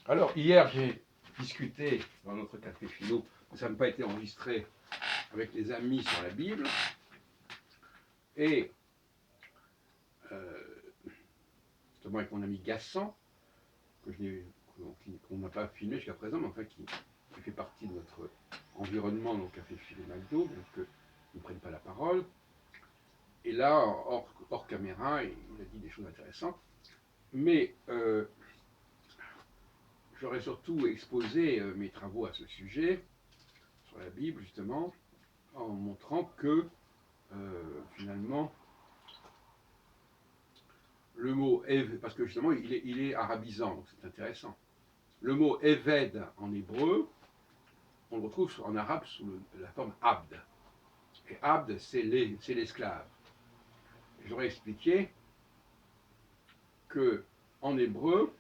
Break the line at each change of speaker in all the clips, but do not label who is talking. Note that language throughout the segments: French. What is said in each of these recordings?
Alors, hier, j'ai discuté dans notre café philo, ça n'a pas été enregistré, avec les amis sur la Bible, et justement avec mon ami Gassan, qu'on n'a pas filmé jusqu'à présent, mais enfin qui fait partie de notre environnement dans le café philo McDo, bien qu'ils ne prennent pas la parole. Et là, hors caméra, il a dit des choses intéressantes, mais j'aurais surtout exposé mes travaux à ce sujet, sur la Bible justement, en montrant que finalement, le mot Eved, parce que justement il est arabisant, donc c'est intéressant. Le mot Eved en hébreu, on le retrouve en arabe sous la forme Abd. Et Abd, c'est l'esclave. J'aurais expliqué que en hébreu,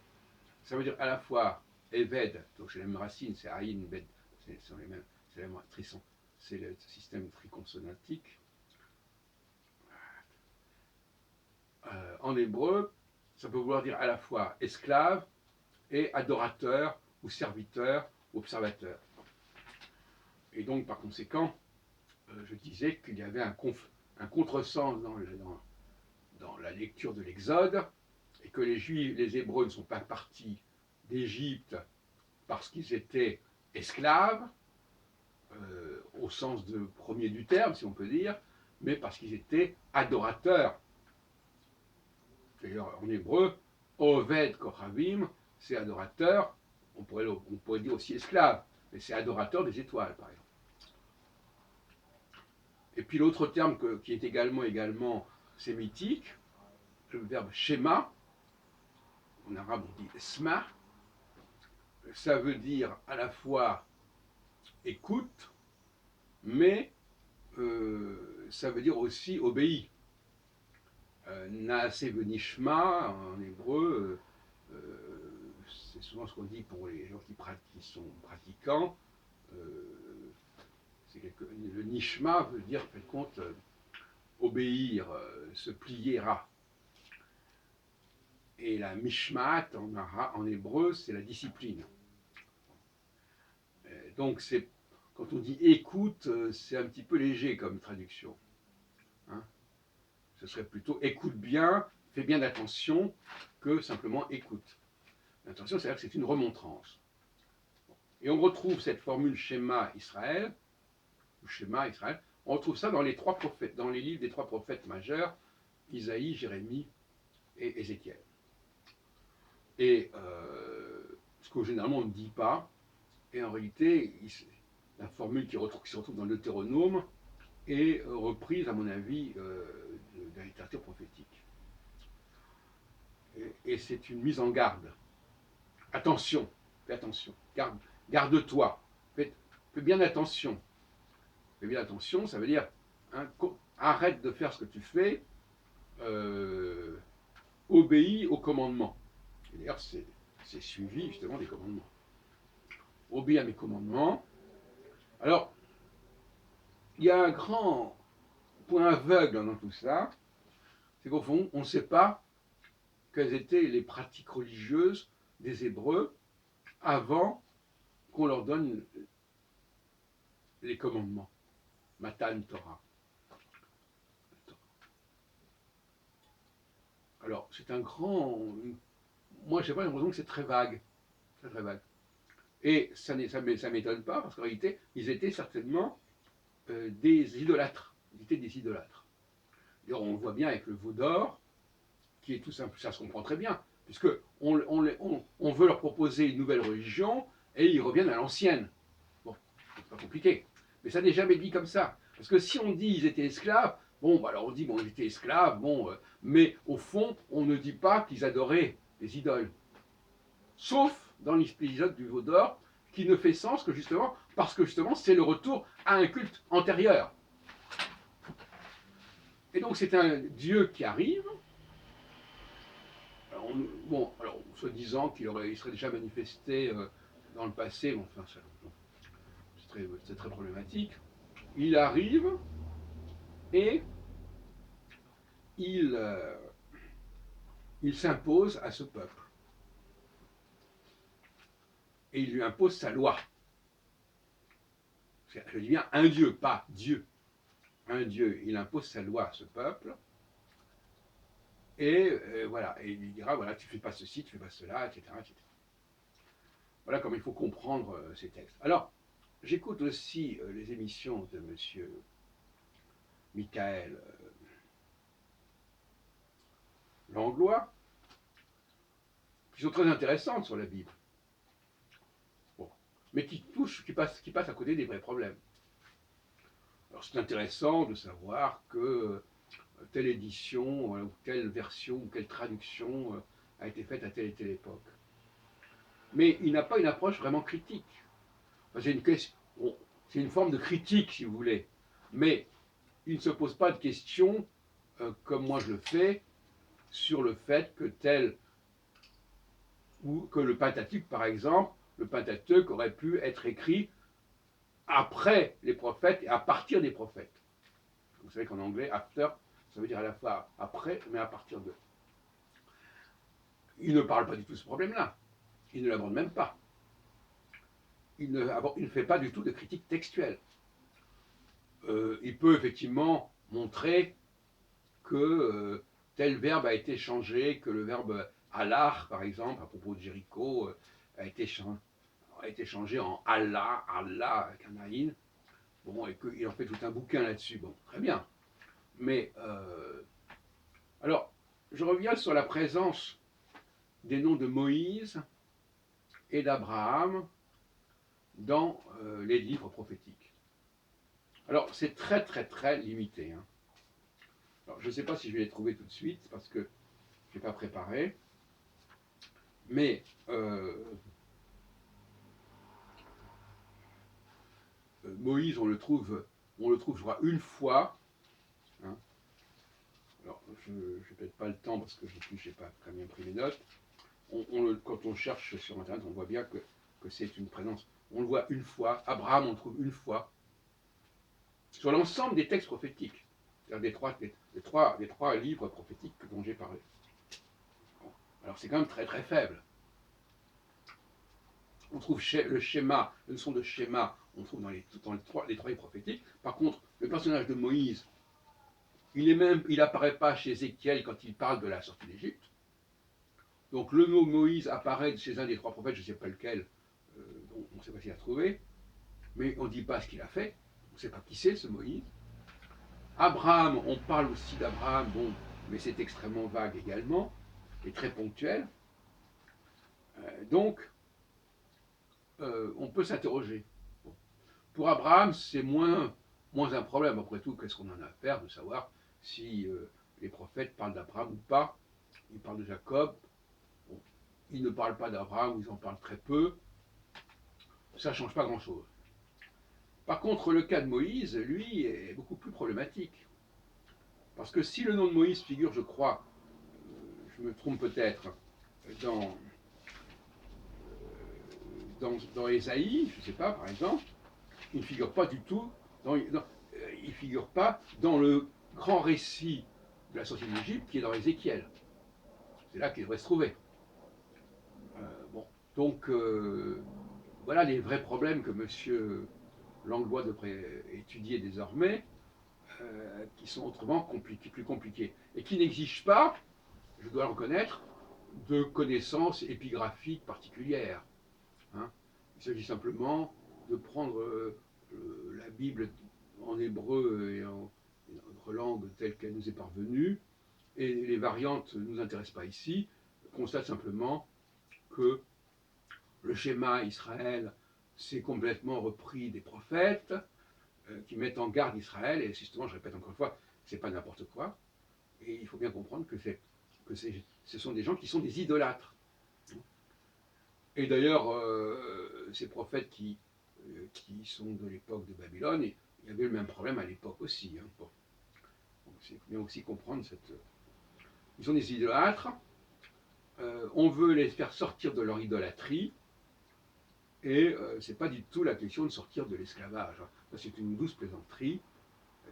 ça veut dire à la fois Eved, donc c'est la même racine, c'est Aïn, Bed, c'est le système triconsonantique. En hébreu, ça peut vouloir dire à la fois esclave et adorateur ou serviteur ou observateur. Et donc, par conséquent, je disais qu'il y avait un contresens dans la lecture de l'Exode, et que les Juifs, les Hébreux ne sont pas partis d'Égypte parce qu'ils étaient esclaves, au sens premier du terme, si on peut dire, mais parce qu'ils étaient adorateurs. D'ailleurs, en hébreu, Oved Kochavim, c'est adorateur, on pourrait dire aussi esclave, mais c'est adorateur des étoiles, par exemple. Et puis l'autre terme qui est également sémitique, le verbe shema, en arabe on dit esma, ça veut dire à la fois écoute, mais ça veut dire aussi obéis. Naase venishma en hébreu, c'est souvent ce qu'on dit pour les gens qui sont pratiquants. Le nishma veut dire, en fait, compte, obéir, se plier à. Et la mishmat en hébreu, c'est la discipline. Donc quand on dit écoute, c'est un petit peu léger comme traduction. Hein, ce serait plutôt écoute bien, fais bien attention, que simplement écoute. L'attention, c'est-à-dire que c'est une remontrance. Et on retrouve cette formule schéma Israël, ou schéma Israël, on retrouve ça dans les trois prophètes, dans les livres des trois prophètes majeurs, Isaïe, Jérémie et Ézéchiel. Et ce que généralement on ne dit pas, et en réalité, la formule qui se retrouve dans le Deutéronome est reprise, à mon avis, de la littérature prophétique. Et c'est une mise en garde. Attention, fais attention, garde-toi, fais bien attention. Fais bien attention, ça veut dire, hein, arrête de faire ce que tu fais, obéis aux commandements. Et d'ailleurs, c'est suivi justement des commandements. Obéis à mes commandements. Alors, il y a un grand point aveugle dans tout ça, c'est qu'au fond, on ne sait pas quelles étaient les pratiques religieuses des Hébreux avant qu'on leur donne les commandements. Matan Torah. Alors, c'est un grand. Moi, je n'ai pas l'impression que c'est très vague. Très, très vague. Et ça ne m'étonne pas, parce qu'en réalité, ils étaient certainement des idolâtres. Ils étaient des idolâtres. D'ailleurs, on le voit bien avec le veau d'or, qui est tout simple, ça se comprend très bien, puisque on veut leur proposer une nouvelle religion, et ils reviennent à l'ancienne. Bon, c'est pas compliqué. Mais ça n'est jamais dit comme ça. Parce que si on dit ils étaient esclaves, bon, bah alors on dit, bon, ils étaient esclaves, bon, mais au fond, on ne dit pas qu'ils adoraient les idoles. Sauf dans l'épisode du veau d'or, qui ne fait sens que justement, parce que justement, c'est le retour à un culte antérieur. Et donc, c'est un Dieu qui arrive, alors, soi-disant qu'il serait déjà manifesté dans le passé, bon, enfin, c'est très problématique. Il arrive et il s'impose à ce peuple. et il lui impose sa loi. Je dis bien un Dieu, pas Dieu. Un Dieu, il impose sa loi à ce peuple, et voilà, et il lui dira, voilà, tu fais pas ceci, tu fais pas cela, etc. etc. Voilà comment il faut comprendre ces textes. Alors, j'écoute aussi les émissions de M. Michael Langlois, qui sont très intéressantes sur la Bible, bon, mais qui passent à côté des vrais problèmes. Alors c'est intéressant de savoir que telle édition, ou telle version, ou telle traduction a été faite à telle et telle époque. Mais il n'a pas une approche vraiment critique. Enfin, c'est une forme de critique, si vous voulez, mais il ne se pose pas de questions, comme moi je le fais, sur le fait que ou que le Pentateuque, par exemple, le Pentateuque aurait pu être écrit après les prophètes et à partir des prophètes. Vous savez qu'en anglais, after, ça veut dire à la fois après, mais à partir de. Il ne parle pas du tout de ce problème-là. Il ne l'aborde même pas. Il ne fait pas du tout de critique textuelle. Il peut effectivement montrer que tel verbe a été changé, que le verbe alar, par exemple, à propos de Jéricho, a été changé en Allah, Allah avec un aïn, bon, et qu'il en fait tout un bouquin là-dessus. Bon, très bien. Mais, alors, je reviens sur la présence des noms de Moïse et d'Abraham dans les livres prophétiques. Alors, c'est très, très, très limité. Hein. Alors, je ne sais pas si je vais les trouver tout de suite, parce que je n'ai pas préparé. Mais Moïse, on le trouve, je crois, une fois. Hein. Alors, je n'ai peut-être pas le temps, parce que je n'ai pas très bien pris mes notes. Quand on cherche sur Internet, on voit bien que c'est une présence. On le voit une fois. Abraham, on le trouve une fois. Sur l'ensemble des textes prophétiques. C'est-à-dire des trois livres prophétiques dont j'ai parlé. Bon. Alors, c'est quand même très, très faible. On trouve le schéma, le son de schéma, on trouve dans les trois livres prophétiques. Par contre, le personnage de Moïse, il apparaît pas chez Ézéchiel quand il parle de la sortie d'Égypte. Donc le mot Moïse apparaît chez un des trois prophètes, je ne sais pas lequel, on ne sait pas s'il a trouvé, mais on ne dit pas ce qu'il a fait, on ne sait pas qui c'est ce Moïse. Abraham, on parle aussi d'Abraham, bon, mais c'est extrêmement vague également, et très ponctuel. Donc, on peut s'interroger. Bon. Pour Abraham, c'est moins un problème. Après tout, qu'est-ce qu'on en a à faire de savoir si les prophètes parlent d'Abraham ou pas. Ils parlent de Jacob. Bon. Ils ne parlent pas d'Abraham, ou ils en parlent très peu. Ça ne change pas grand-chose. Par contre, le cas de Moïse, lui, est beaucoup plus problématique. Parce que si le nom de Moïse figure, je crois, je me trompe peut-être, dans Ésaïe, je ne sais pas, par exemple, il ne figure pas du tout, il figure pas dans le grand récit de la sortie d'Égypte qui est dans Ézéchiel. C'est là qu'il devrait se trouver. Bon, donc voilà les vrais problèmes que M. Langlois devrait étudier désormais, qui sont autrement plus compliqués, et qui n'exigent pas, je dois le reconnaître, de connaissances épigraphiques particulières. Hein. Il s'agit simplement de prendre la Bible en hébreu et en notre langue telle qu'elle nous est parvenue, et les variantes ne nous intéressent pas ici. On constate simplement que le schéma Israël s'est complètement repris des prophètes qui mettent en garde Israël, et justement, je répète encore une fois, c'est pas n'importe quoi, et il faut bien comprendre que ce sont des gens qui sont des idolâtres. Et d'ailleurs, ces prophètes qui sont de l'époque de Babylone, il y avait le même problème à l'époque aussi. Hein. Bon. Il faut bien aussi comprendre ils sont des idolâtres, on veut les faire sortir de leur idolâtrie, et c'est pas du tout la question de sortir de l'esclavage. Hein. Ça, c'est une douce plaisanterie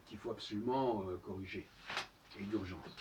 qu'il faut absolument corriger, et d'urgence.